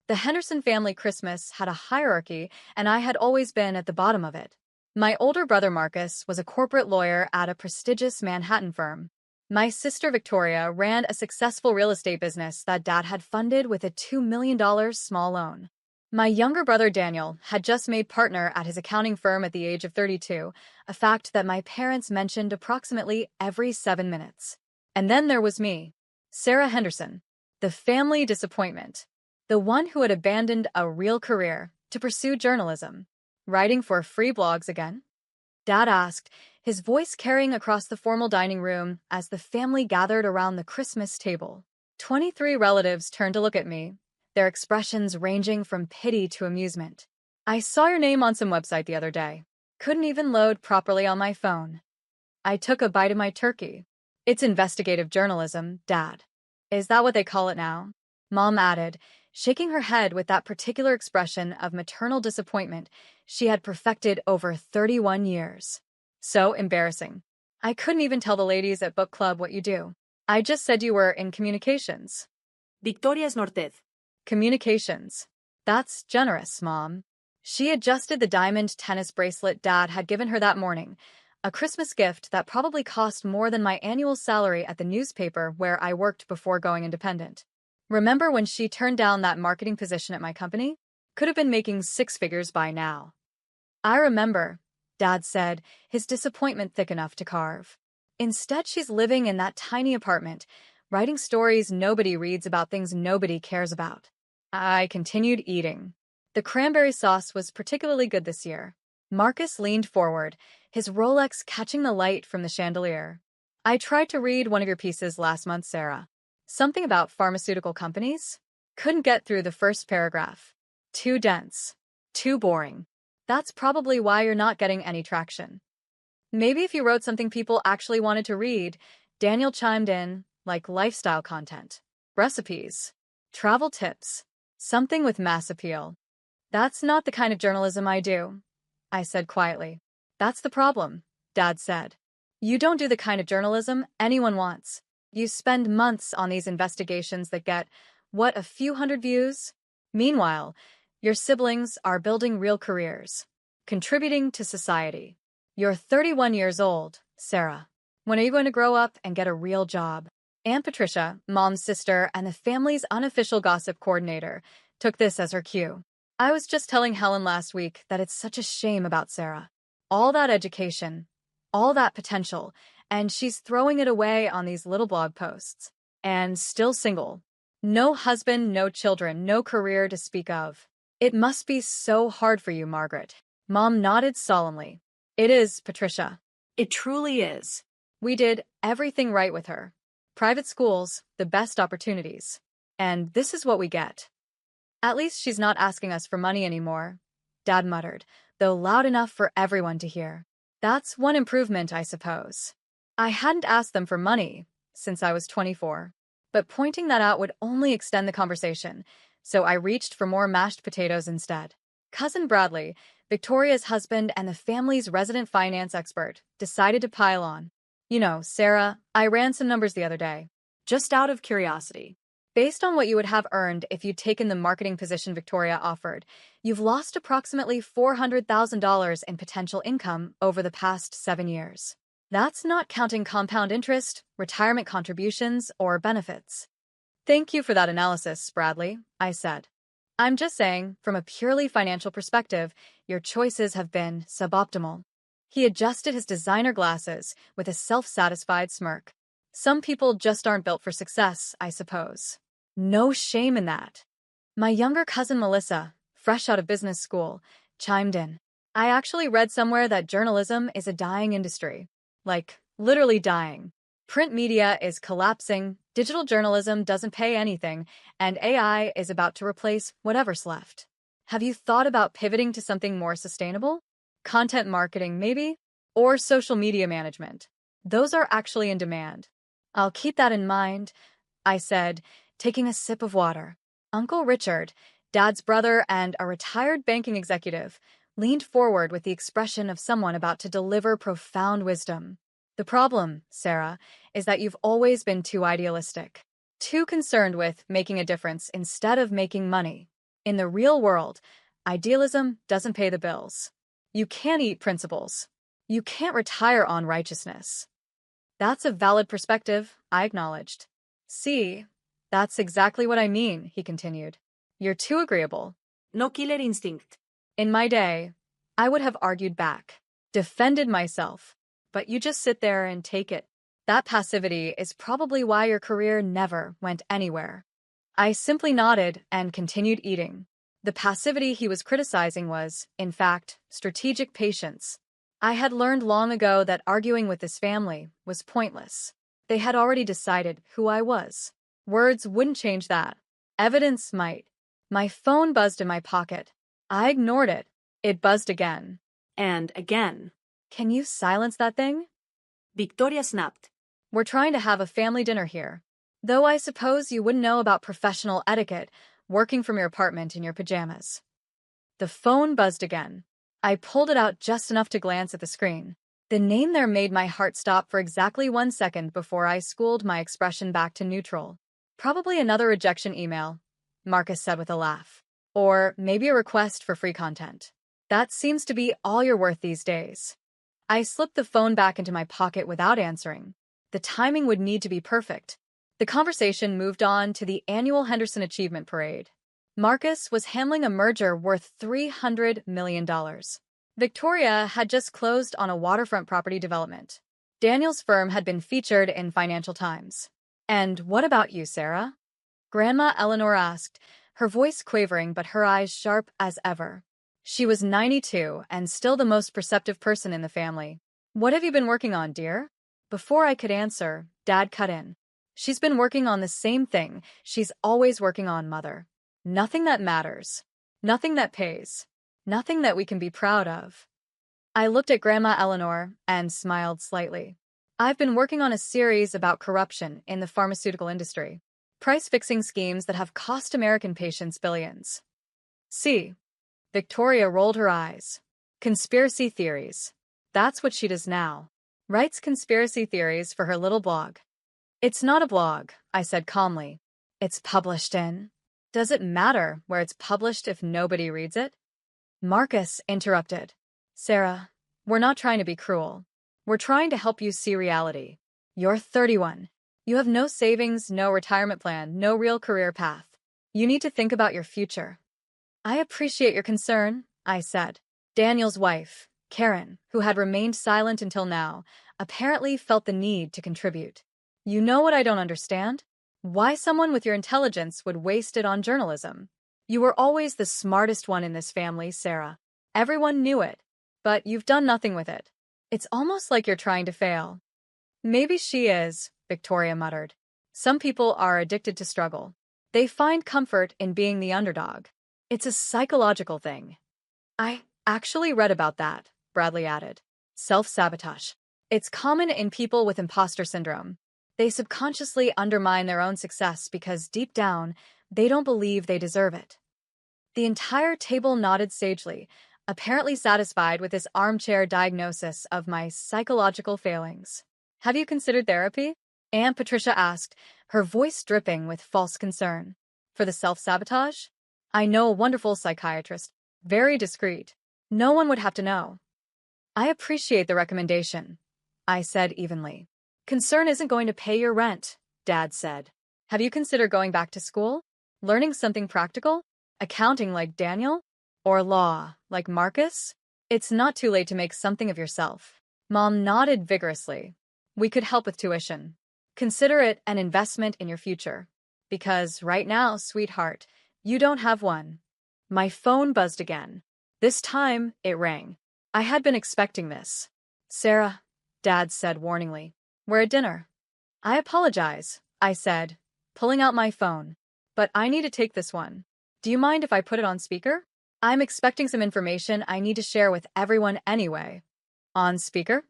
The Henderson family Christmas had a hierarchy, and I had always been at the bottom of it. My older brother Marcus was a corporate lawyer at a prestigious Manhattan firm. My sister Victoria ran a successful real estate business that Dad had funded with a $2 million small loan. My younger brother Daniel had just made partner at his accounting firm at the age of 32, a fact that my parents mentioned approximately every 7 minutes. And then there was me, Sarah Henderson, the family disappointment, the one who had abandoned a real career to pursue journalism. Writing for free blogs again? Dad asked, his voice carrying across the formal dining room as the family gathered around the Christmas table. 23 relatives turned to look at me, their expressions ranging from pity to amusement. I saw your name on some website the other day. Couldn't even load properly on my phone. I took a bite of my turkey. It's investigative journalism, Dad. Is that what they call it now? Mom added, shaking her head with that particular expression of maternal disappointment she had perfected over 31 years. So embarrassing. I couldn't even tell the ladies at book club what you do. I just said you were in communications. Victoria's Nortez. Communications. That's generous, Mom. She adjusted the diamond tennis bracelet Dad had given her that morning, a Christmas gift that probably cost more than my annual salary at the newspaper where I worked before going independent. Remember when she turned down that marketing position at my company? Could have been making 6 figures by now. I remember, Dad said, his disappointment thick enough to carve. Instead, she's living in that tiny apartment, writing stories nobody reads about things nobody cares about. I continued eating. The cranberry sauce was particularly good this year. Marcus leaned forward, his Rolex catching the light from the chandelier. I tried to read one of your pieces last month, Sarah. Something about pharmaceutical companies? Couldn't get through the first paragraph. Too dense. Too boring. That's probably why you're not getting any traction. Maybe if you wrote something people actually wanted to read, Daniel chimed in, like lifestyle content, recipes, travel tips, something with mass appeal. That's not the kind of journalism I do, I said quietly. That's the problem, Dad said. You don't do the kind of journalism anyone wants. You spend months on these investigations that get, what, a few hundred views? Meanwhile, your siblings are building real careers, contributing to society. You're 31 years old, Sarah. When are you going to grow up and get a real job? Aunt Patricia, Mom's sister, and the family's unofficial gossip coordinator, took this as her cue. I was just telling Helen last week that it's such a shame about Sarah. All that education, all that potential, and she's throwing it away on these little blog posts. And still single. No husband, no children, no career to speak of. It must be so hard for you, Margaret. Mom nodded solemnly. It is, Patricia. It truly is. We did everything right with her. Private schools, the best opportunities. And this is what we get. At least she's not asking us for money anymore, Dad muttered, though loud enough for everyone to hear. That's one improvement, I suppose. I hadn't asked them for money since I was 24, but pointing that out would only extend the conversation, so I reached for more mashed potatoes instead. Cousin Bradley, Victoria's husband and the family's resident finance expert, decided to pile on. You know, Sarah, I ran some numbers the other day. Just out of curiosity. Based on what you would have earned if you'd taken the marketing position Victoria offered, you've lost approximately $400,000 in potential income over the past 7 years. That's not counting compound interest, retirement contributions, or benefits. Thank you for that analysis, Bradley, I said. I'm just saying, from a purely financial perspective, your choices have been suboptimal. He adjusted his designer glasses with a self-satisfied smirk. Some people just aren't built for success, I suppose. No shame in that. My younger cousin Melissa, fresh out of business school, chimed in. I actually read somewhere that journalism is a dying industry. Like, literally dying. Print media is collapsing, digital journalism doesn't pay anything, and AI is about to replace whatever's left. Have you thought about pivoting to something more sustainable? Content marketing, maybe? Or social media management? Those are actually in demand. I'll keep that in mind, I said, taking a sip of water. Uncle Richard, Dad's brother and a retired banking executive, leaned forward with the expression of someone about to deliver profound wisdom. The problem, Sarah, is that you've always been too idealistic, too concerned with making a difference instead of making money. In the real world, idealism doesn't pay the bills. You can't eat principles. You can't retire on righteousness. That's a valid perspective, I acknowledged. See, that's exactly what I mean, he continued. You're too agreeable. No killer instinct. In my day, I would have argued back, defended myself, but you just sit there and take it. That passivity is probably why your career never went anywhere. I simply nodded and continued eating. The passivity he was criticizing was, in fact, strategic patience. I had learned long ago that arguing with this family was pointless. They had already decided who I was. Words wouldn't change that. Evidence might. My phone buzzed in my pocket. I ignored it. It buzzed again. And again. Can you silence that thing? Victoria snapped. We're trying to have a family dinner here. Though I suppose you wouldn't know about professional etiquette working from your apartment in your pajamas. The phone buzzed again. I pulled it out just enough to glance at the screen. The name there made my heart stop for exactly 1 second before I schooled my expression back to neutral. Probably another rejection email, Marcus said with a laugh. Or maybe a request for free content. That seems to be all you're worth these days. I slipped the phone back into my pocket without answering. The timing would need to be perfect. The conversation moved on to the annual Henderson Achievement Parade. Marcus was handling a merger worth $300 million. Victoria had just closed on a waterfront property development. Daniel's firm had been featured in Financial Times. And what about you, Sarah? Grandma Eleanor asked, her voice quavering but her eyes sharp as ever. She was 92 and still the most perceptive person in the family. What have you been working on, dear? Before I could answer, Dad cut in. She's been working on the same thing she's always working on, Mother. Nothing that matters. Nothing that pays. Nothing that we can be proud of. I looked at Grandma Eleanor and smiled slightly. I've been working on a series about corruption in the pharmaceutical industry. Price-fixing schemes that have cost American patients billions. See. Victoria rolled her eyes. Conspiracy theories. That's what she does now. Writes conspiracy theories for her little blog. It's not a blog, I said calmly. It's published in. Does it matter where it's published if nobody reads it? Marcus interrupted. Sarah, we're not trying to be cruel. We're trying to help you see reality. You're 31. You have no savings, no retirement plan, no real career path. You need to think about your future. I appreciate your concern, I said. Daniel's wife, Karen, who had remained silent until now, apparently felt the need to contribute. You know what I don't understand? Why someone with your intelligence would waste it on journalism. You were always the smartest one in this family, Sarah. Everyone knew it, but you've done nothing with it. It's almost like you're trying to fail. Maybe she is, Victoria muttered. Some people are addicted to struggle. They find comfort in being the underdog. It's a psychological thing. I actually read about that, Bradley added. Self-sabotage. It's common in people with imposter syndrome. They subconsciously undermine their own success because deep down, they don't believe they deserve it. The entire table nodded sagely, apparently satisfied with this armchair diagnosis of my psychological failings. Have you considered therapy? Aunt Patricia asked, her voice dripping with false concern. For the self-sabotage? I know a wonderful psychiatrist, very discreet. No one would have to know. I appreciate the recommendation, I said evenly. Concern isn't going to pay your rent, Dad said. Have you considered going back to school? Learning something practical? Accounting like Daniel? Or law like Marcus? It's not too late to make something of yourself. Mom nodded vigorously. We could help with tuition. Consider it an investment in your future. Because right now, sweetheart, you don't have one. My phone buzzed again. This time, it rang. I had been expecting this. Sarah, Dad said warningly. We're at dinner. I apologize, I said, pulling out my phone. But I need to take this one. Do you mind if I put it on speaker? I'm expecting some information I need to share with everyone anyway. On speaker?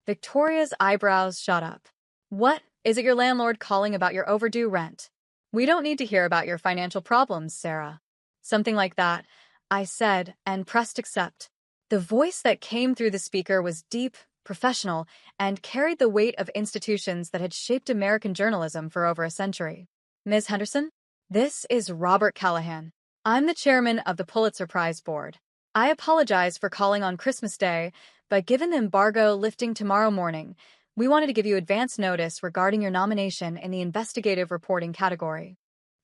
Victoria's eyebrows shot up. What? Is it your landlord calling about your overdue rent? We don't need to hear about your financial problems, Sarah. Something like that, I said, and pressed accept. The voice that came through the speaker was deep, professional, and carried the weight of institutions that had shaped American journalism for over a century. Ms. Henderson, this is Robert Callahan. I'm the chairman of the Pulitzer Prize Board. I apologize for calling on Christmas Day, but given the embargo lifting tomorrow morning, we wanted to give you advance notice regarding your nomination in the investigative reporting category.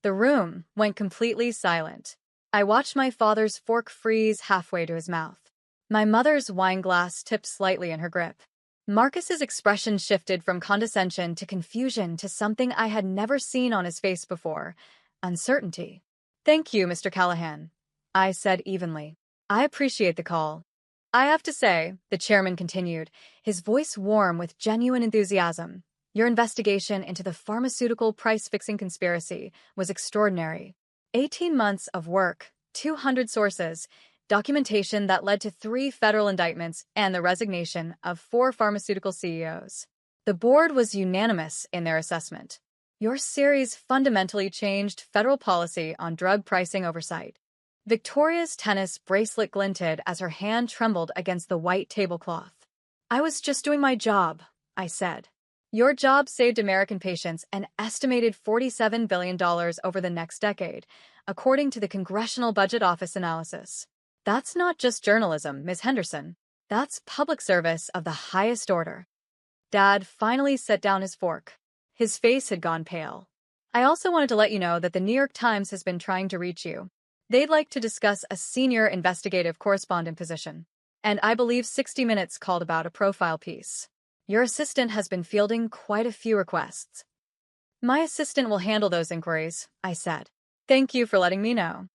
The room went completely silent. I watched my father's fork freeze halfway to his mouth. My mother's wine glass tipped slightly in her grip. Marcus's expression shifted from condescension to confusion to something I had never seen on his face before: uncertainty. "Thank you, Mr. Callahan," I said evenly. "I appreciate the call." "I have to say," the chairman continued, his voice warm with genuine enthusiasm, "your investigation into the pharmaceutical price-fixing conspiracy was extraordinary. 18 months of work, 200 sources, documentation that led to 3 federal indictments and the resignation of 4 pharmaceutical CEOs. The board was unanimous in their assessment. Your series fundamentally changed federal policy on drug pricing oversight." Victoria's tennis bracelet glinted as her hand trembled against the white tablecloth. "I was just doing my job," I said. "Your job saved American patients an estimated $47 billion over the next decade, according to the Congressional Budget Office analysis. That's not just journalism, Ms. Henderson. That's public service of the highest order." Dad finally set down his fork. His face had gone pale. "I also wanted to let you know that the New York Times has been trying to reach you. They'd like to discuss a senior investigative correspondent position. And I believe 60 Minutes called about a profile piece. Your assistant has been fielding quite a few requests." "My assistant will handle those inquiries," I said. "Thank you for letting me know."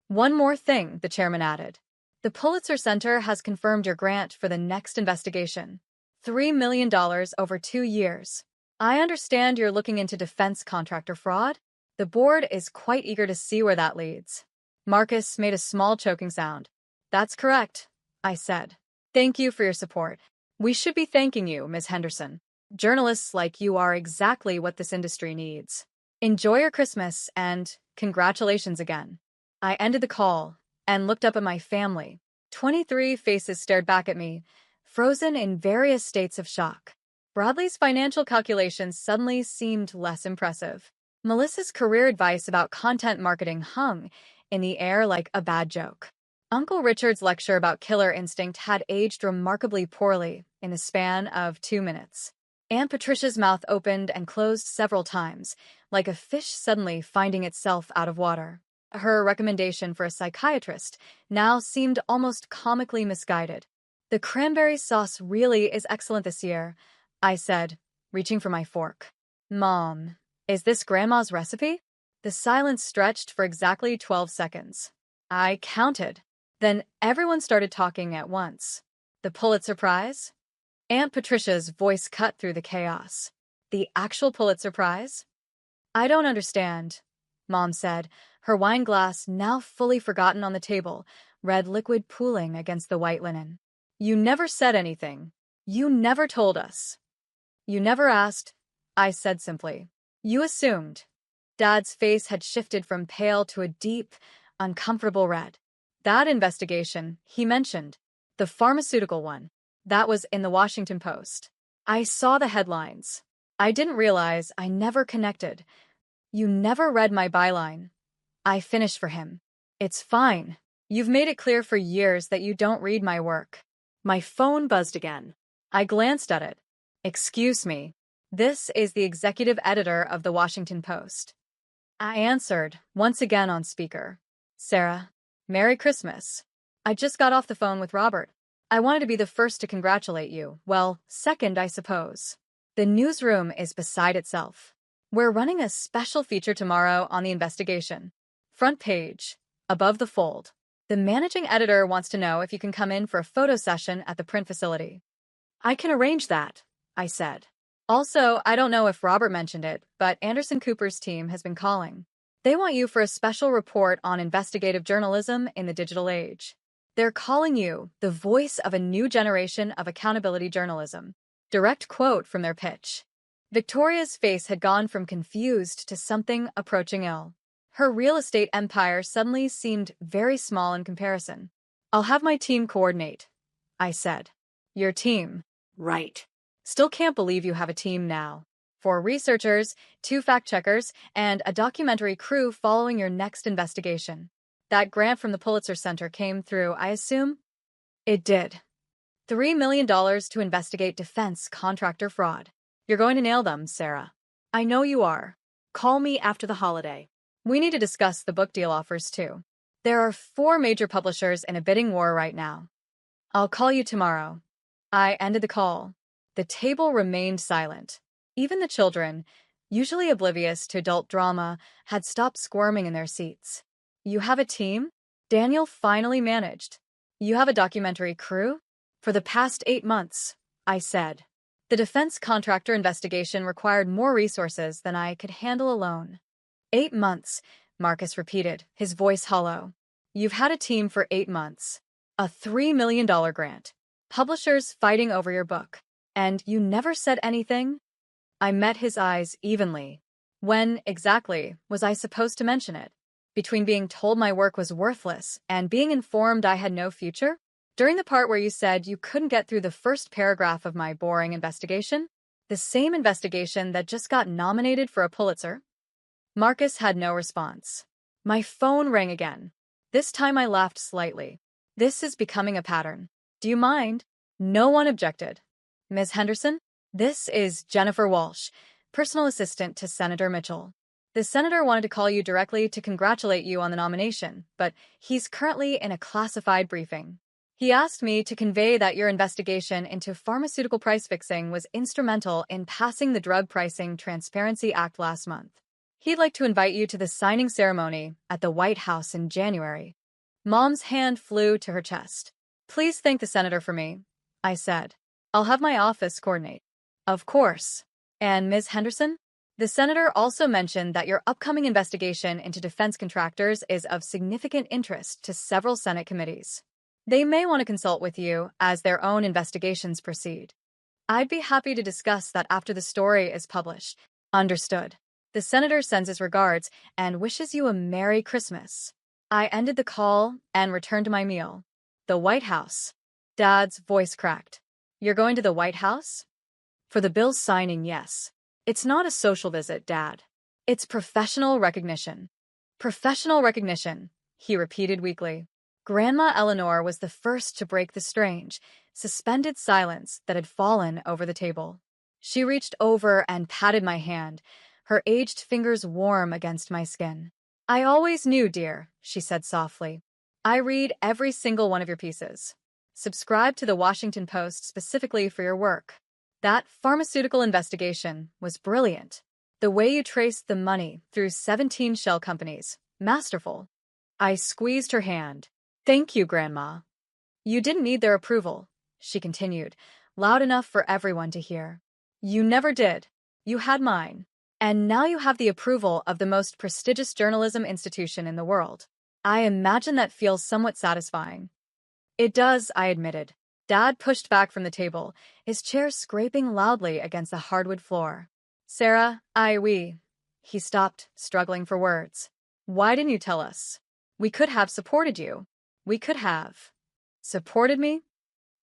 "One more thing," the chairman added. "The Pulitzer Center has confirmed your grant for the next investigation. $3 million over 2 years. I understand you're looking into defense contractor fraud. The board is quite eager to see where that leads." Marcus made a small choking sound. "That's correct," I said. "Thank you for your support. We should be thanking you, Ms. Henderson. Journalists like you are exactly what this industry needs. Enjoy your Christmas and congratulations again." I ended the call and looked up at my family. 23 faces stared back at me, frozen in various states of shock. Bradley's financial calculations suddenly seemed less impressive. Melissa's career advice about content marketing hung in the air like a bad joke. Uncle Richard's lecture about killer instinct had aged remarkably poorly in the span of 2 minutes. Aunt Patricia's mouth opened and closed several times, like a fish suddenly finding itself out of water. Her recommendation for a psychiatrist now seemed almost comically misguided. "The cranberry sauce really is excellent this year," I said, reaching for my fork. "Mom, is this Grandma's recipe?" The silence stretched for exactly 12 seconds. I counted. Then everyone started talking at once. "The Pulitzer Prize?" Aunt Patricia's voice cut through the chaos. "The actual Pulitzer Prize?" "I don't understand," Mom said, her wine glass now fully forgotten on the table, red liquid pooling against the white linen. "You never said anything. You never told us." "You never asked," I said simply. "You assumed." Dad's face had shifted from pale to a deep, uncomfortable red. "That investigation," he mentioned, "the pharmaceutical one, that was in the Washington Post. I saw the headlines. I didn't realize I never connected. You never read my byline." I finished for him. "It's fine. You've made it clear for years that you don't read my work." My phone buzzed again. I glanced at it. "Excuse me. This is the executive editor of the Washington Post." I answered, once again on speaker. "Sarah, Merry Christmas. I just got off the phone with Robert. I wanted to be the first to congratulate you. Well, second, I suppose. The newsroom is beside itself. We're running a special feature tomorrow on the investigation. Front page, above the fold. The managing editor wants to know if you can come in for a photo session at the print facility." "I can arrange that," I said. "Also, I don't know if Robert mentioned it, but Anderson Cooper's team has been calling. They want you for a special report on investigative journalism in the digital age. They're calling you the voice of a new generation of accountability journalism." Direct quote from their pitch. Victoria's face had gone from confused to something approaching ill. Her real estate empire suddenly seemed very small in comparison. "I'll have my team coordinate," I said. "Your team?" Right. "Still can't believe you have a team now. 4 researchers, 2 fact-checkers, and a documentary crew following your next investigation." That grant from the Pulitzer Center came through, I assume? It did. $3 million to investigate defense contractor fraud. You're going to nail them, Sarah. I know you are. Call me after the holiday. We need to discuss the book deal offers, too. There are 4 major publishers in a bidding war right now. I'll call you tomorrow. I ended the call. The table remained silent. Even the children, usually oblivious to adult drama, had stopped squirming in their seats. You have a team? Daniel finally managed. You have a documentary crew? For the past 8 months, I said. The defense contractor investigation required more resources than I could handle alone. 8 months, Marcus repeated, his voice hollow. You've had a team for 8 months. A $3 million grant. Publishers fighting over your book. And you never said anything? I met his eyes evenly. When, exactly, was I supposed to mention it? Between being told my work was worthless and being informed I had no future? During the part where you said you couldn't get through the first paragraph of my boring investigation? The same investigation that just got nominated for a Pulitzer? Marcus had no response. My phone rang again. This time I laughed slightly. This is becoming a pattern. Do you mind? No one objected. Ms. Henderson? This is Jennifer Walsh, personal assistant to Senator Mitchell. The senator wanted to call you directly to congratulate you on the nomination, but he's currently in a classified briefing. He asked me to convey that your investigation into pharmaceutical price fixing was instrumental in passing the Drug Pricing Transparency Act last month. He'd like to invite you to the signing ceremony at the White House in January. Mom's hand flew to her chest. Please thank the senator for me, I said. I'll have my office coordinate. Of course. And Ms. Henderson? The senator also mentioned that your upcoming investigation into defense contractors is of significant interest to several Senate committees. They may want to consult with you as their own investigations proceed. I'd be happy to discuss that after the story is published. Understood. The senator sends his regards and wishes you a Merry Christmas. I ended the call and returned to my meal. The White House. Dad's voice cracked. You're going to the White House? For the bill signing, yes. It's not a social visit, Dad. It's professional recognition. Professional recognition, he repeated weakly. Grandma Eleanor was the first to break the strange, suspended silence that had fallen over the table. She reached over and patted my hand, her aged fingers warm against my skin. I always knew, dear, she said softly. I read every single one of your pieces. Subscribe to the Washington Post specifically for your work. That pharmaceutical investigation was brilliant. The way you traced the money through 17 shell companies. Masterful. I squeezed her hand. Thank you, Grandma. You didn't need their approval, she continued, loud enough for everyone to hear. You never did. You had mine. And now you have the approval of the most prestigious journalism institution in the world. I imagine that feels somewhat satisfying. It does, I admitted. Dad pushed back from the table, his chair scraping loudly against the hardwood floor. Sarah, He stopped, struggling for words. Why didn't you tell us? We could have supported you. We could have. Supported me?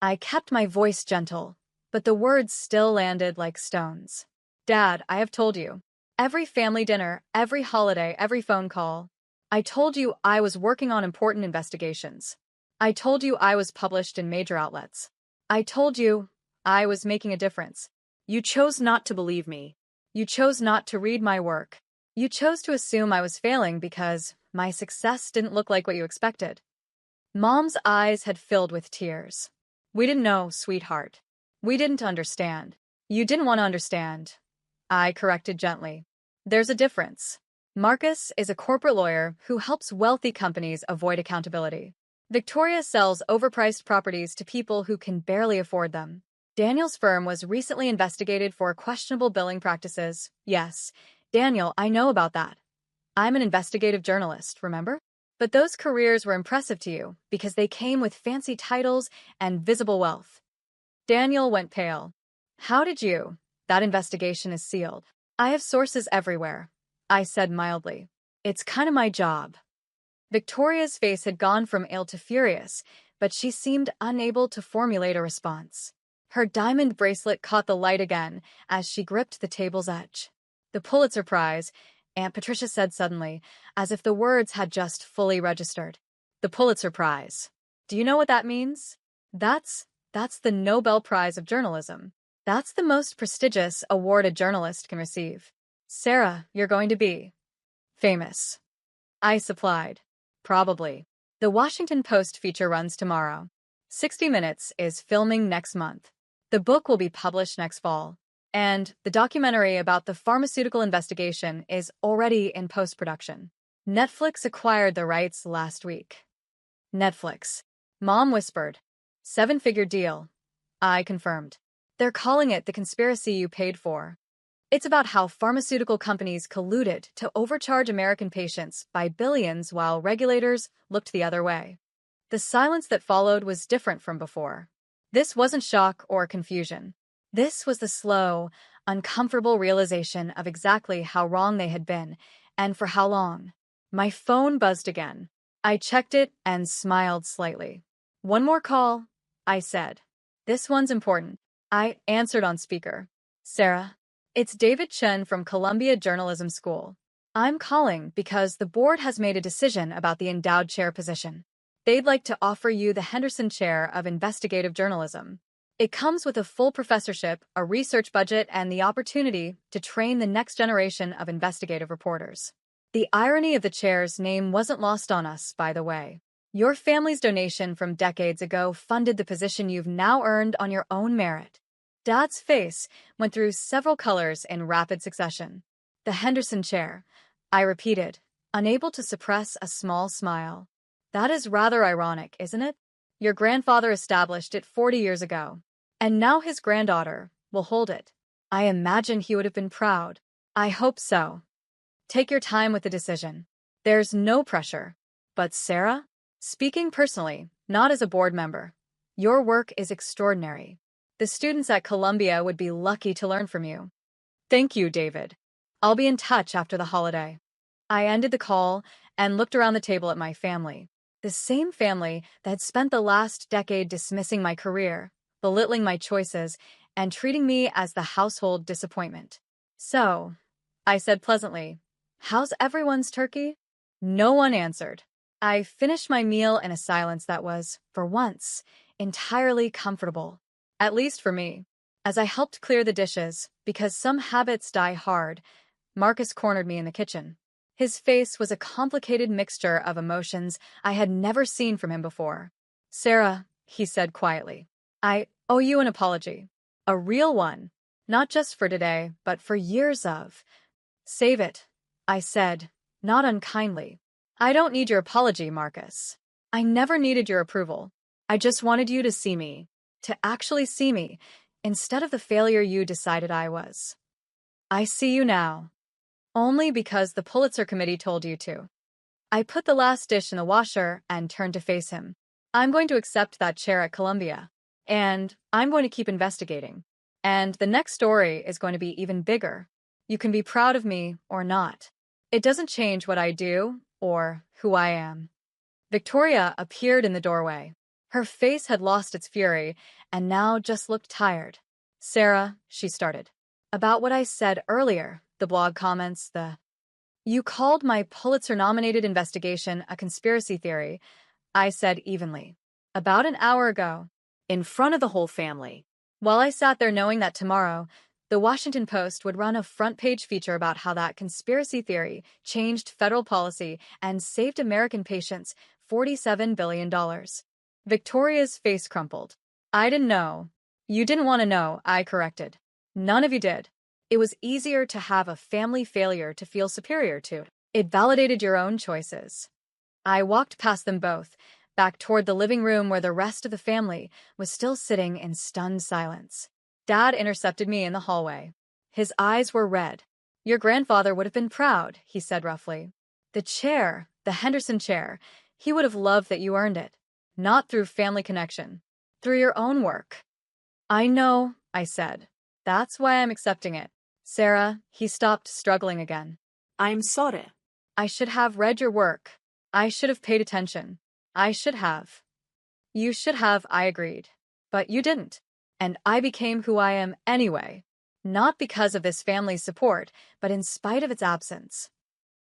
I kept my voice gentle, but the words still landed like stones. Dad, I have told you. Every family dinner, every holiday, every phone call. I told you I was working on important investigations. I told you I was published in major outlets. I told you I was making a difference. You chose not to believe me. You chose not to read my work. You chose to assume I was failing because my success didn't look like what you expected. Mom's eyes had filled with tears. We didn't know, sweetheart. We didn't understand. You didn't want to understand. I corrected gently. There's a difference. Marcus is a corporate lawyer who helps wealthy companies avoid accountability. Victoria sells overpriced properties to people who can barely afford them. Daniel's firm was recently investigated for questionable billing practices. Yes, Daniel, I know about that. I'm an investigative journalist, remember? But those careers were impressive to you because they came with fancy titles and visible wealth. Daniel went pale. How did you? That investigation is sealed. I have sources everywhere, I said mildly. It's kind of my job. Victoria's face had gone from ill to furious, but she seemed unable to formulate a response. Her diamond bracelet caught the light again as she gripped the table's edge. The Pulitzer Prize, Aunt Patricia said suddenly, as if the words had just fully registered. The Pulitzer Prize. Do you know what that means? That's the Nobel Prize of Journalism. That's the most prestigious award a journalist can receive. Sarah, you're going to be famous. I supplied. Probably. The Washington Post feature runs tomorrow. 60 Minutes is filming next month. The book will be published next fall. And the documentary about the pharmaceutical investigation is already in post-production. Netflix acquired the rights last week. Netflix. Mom whispered. Seven-figure deal. I confirmed. They're calling it the conspiracy you paid for. It's about how pharmaceutical companies colluded to overcharge American patients by billions while regulators looked the other way. The silence that followed was different from before. This wasn't shock or confusion. This was the slow, uncomfortable realization of exactly how wrong they had been, and for how long. My phone buzzed again. I checked it and smiled slightly. One more call, I said. This one's important. I answered on speaker. Sarah, it's David Chen from Columbia Journalism School. I'm calling because the board has made a decision about the endowed chair position. They'd like to offer you the Henderson Chair of Investigative Journalism. It comes with a full professorship, a research budget, and the opportunity to train the next generation of investigative reporters. The irony of the chair's name wasn't lost on us, by the way. Your family's donation from decades ago funded the position you've now earned on your own merit. Dad's face went through several colors in rapid succession. The Henderson Chair, I repeated, unable to suppress a small smile. That is rather ironic, isn't it? Your grandfather established it 40 years ago, and now his granddaughter will hold it. I imagine he would have been proud. I hope so. Take your time with the decision. There's no pressure. But Sarah? Speaking personally, not as a board member, your work is extraordinary. The students at Columbia would be lucky to learn from you. Thank you, David. I'll be in touch after the holiday. I ended the call and looked around the table at my family. The same family that had spent the last decade dismissing my career, belittling my choices, and treating me as the household disappointment. So, I said pleasantly, how's everyone's turkey? No one answered. I finished my meal in a silence that was, for once, entirely comfortable. At least for me. As I helped clear the dishes, because some habits die hard, Marcus cornered me in the kitchen. His face was a complicated mixture of emotions I had never seen from him before. Sarah, he said quietly, I owe you an apology. A real one. Not just for today, but for years of. Save it, I said, not unkindly. I don't need your apology, Marcus. I never needed your approval. I just wanted you to see me. To actually see me, instead of the failure you decided I was. I see you now. Only because the Pulitzer Committee told you to. I put the last dish in the washer and turned to face him. I'm going to accept that chair at Columbia. And I'm going to keep investigating. And the next story is going to be even bigger. You can be proud of me or not. It doesn't change what I do or who I am. Victoria appeared in the doorway. Her face had lost its fury and now just looked tired. Sarah, she started. About what I said earlier, the blog comments, You called my Pulitzer-nominated investigation a conspiracy theory, I said evenly. About an hour ago. In front of the whole family. While I sat there knowing that tomorrow, the Washington Post would run a front-page feature about how that conspiracy theory changed federal policy and saved American patients $47 billion. Victoria's face crumpled. I didn't know. You didn't want to know, I corrected. None of you did. It was easier to have a family failure to feel superior to. It validated your own choices. I walked past them both, back toward the living room where the rest of the family was still sitting in stunned silence. Dad intercepted me in the hallway. His eyes were red. Your grandfather would have been proud, he said roughly. The chair, the Henderson chair, he would have loved that you earned it. Not through family connection. Through your own work. I know, I said. That's why I'm accepting it. Sarah, he stopped struggling again. I'm sorry. I should have read your work. I should have paid attention. I should have. You should have, I agreed. But you didn't. And I became who I am anyway. Not because of this family's support, but in spite of its absence.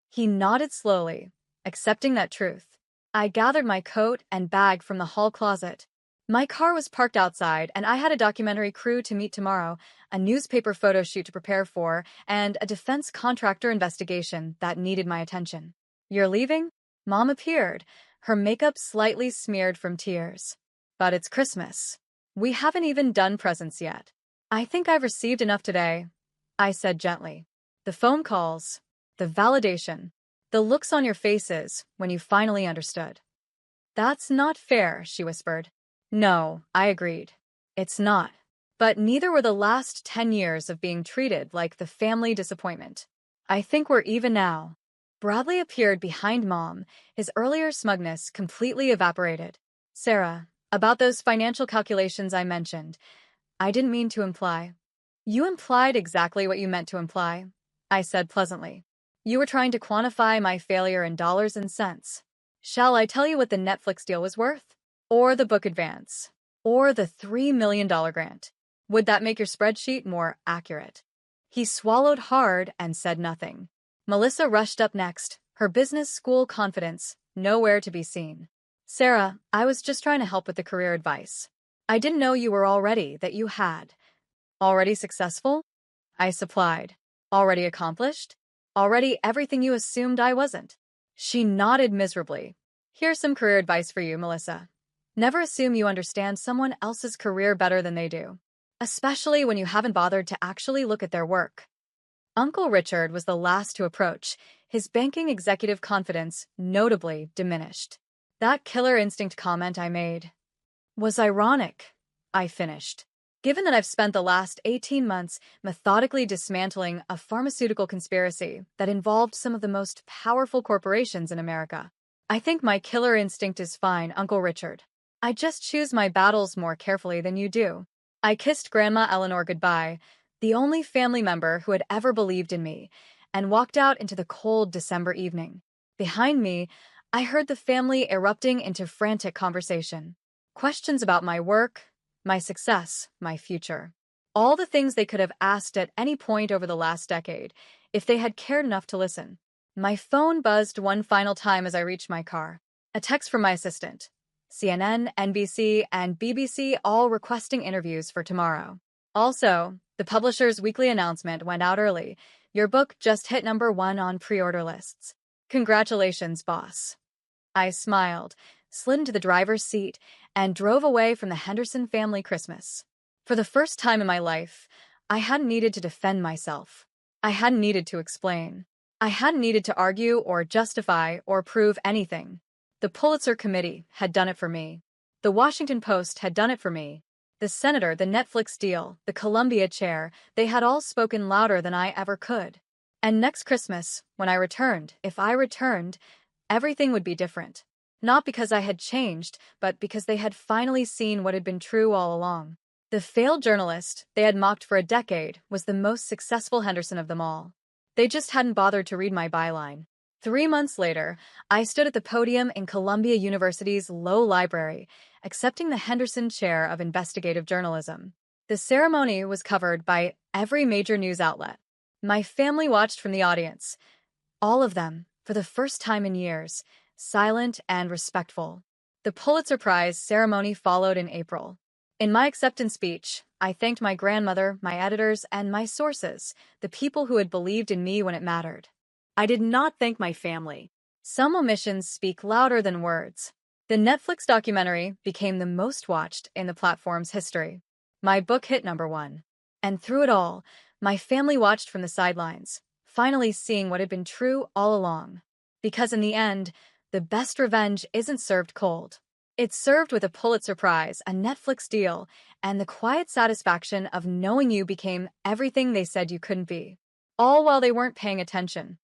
He nodded slowly, accepting that truth. I gathered my coat and bag from the hall closet. My car was parked outside, and I had a documentary crew to meet tomorrow, a newspaper photo shoot to prepare for, and a defense contractor investigation that needed my attention. "You're leaving?" Mom appeared, her makeup slightly smeared from tears. "But it's Christmas. We haven't even done presents yet." "I think I've received enough today," I said gently. "The phone calls, the validation, the looks on your faces when you finally understood." "That's not fair," she whispered. "No," I agreed. "It's not. But neither were the last 10 years of being treated like the family disappointment. I think we're even now." Bradley appeared behind Mom, his earlier smugness completely evaporated. "Sarah, about those financial calculations I mentioned, I didn't mean to imply." "You implied exactly what you meant to imply," I said pleasantly. "You were trying to quantify my failure in dollars and cents. Shall I tell you what the Netflix deal was worth? Or the book advance? Or the $3 million grant? Would that make your spreadsheet more accurate?" He swallowed hard and said nothing. Melissa rushed up next, her business school confidence nowhere to be seen. "Sarah, I was just trying to help with the career advice. I didn't know you were already that you had." "Already successful?" I supplied. "Already accomplished? Already everything you assumed I wasn't." She nodded miserably. "Here's some career advice for you, Melissa. Never assume you understand someone else's career better than they do, especially when you haven't bothered to actually look at their work." Uncle Richard was the last to approach, his banking executive confidence notably diminished. "That killer instinct comment I made was ironic," I finished. "Given that I've spent the last 18 months methodically dismantling a pharmaceutical conspiracy that involved some of the most powerful corporations in America, I think my killer instinct is fine, Uncle Richard. I just choose my battles more carefully than you do." I kissed Grandma Eleanor goodbye, the only family member who had ever believed in me, and walked out into the cold December evening. Behind me, I heard the family erupting into frantic conversation. Questions about my work, my success, my future. All the things they could have asked at any point over the last decade, if they had cared enough to listen. My phone buzzed one final time as I reached my car. A text from my assistant. CNN, NBC, and BBC all requesting interviews for tomorrow. Also, the publisher's weekly announcement went out early. "Your book just hit #1 on pre-order lists. Congratulations, boss." I smiled, slid into the driver's seat, and drove away from the Henderson family Christmas. For the first time in my life, I hadn't needed to defend myself. I hadn't needed to explain. I hadn't needed to argue or justify or prove anything. The Pulitzer Committee had done it for me. The Washington Post had done it for me. The senator, the Netflix deal, the Columbia chair, they had all spoken louder than I ever could. And next Christmas, when I returned, if I returned, everything would be different. Not because I had changed, but because they had finally seen what had been true all along. The failed journalist they had mocked for a decade was the most successful Henderson of them all. They just hadn't bothered to read my byline. 3 months later, I stood at the podium in Columbia University's Low Library, accepting the Henderson Chair of Investigative Journalism. The ceremony was covered by every major news outlet. My family watched from the audience. All of them, for the first time in years, silent and respectful. The Pulitzer Prize ceremony followed in April. In my acceptance speech, I thanked my grandmother, my editors, and my sources, the people who had believed in me when it mattered. I did not thank my family. Some omissions speak louder than words. The Netflix documentary became the most watched in the platform's history. My book hit #1. And through it all, my family watched from the sidelines, finally seeing what had been true all along. Because in the end, the best revenge isn't served cold. It's served with a Pulitzer Prize, a Netflix deal, and the quiet satisfaction of knowing you became everything they said you couldn't be. All while they weren't paying attention.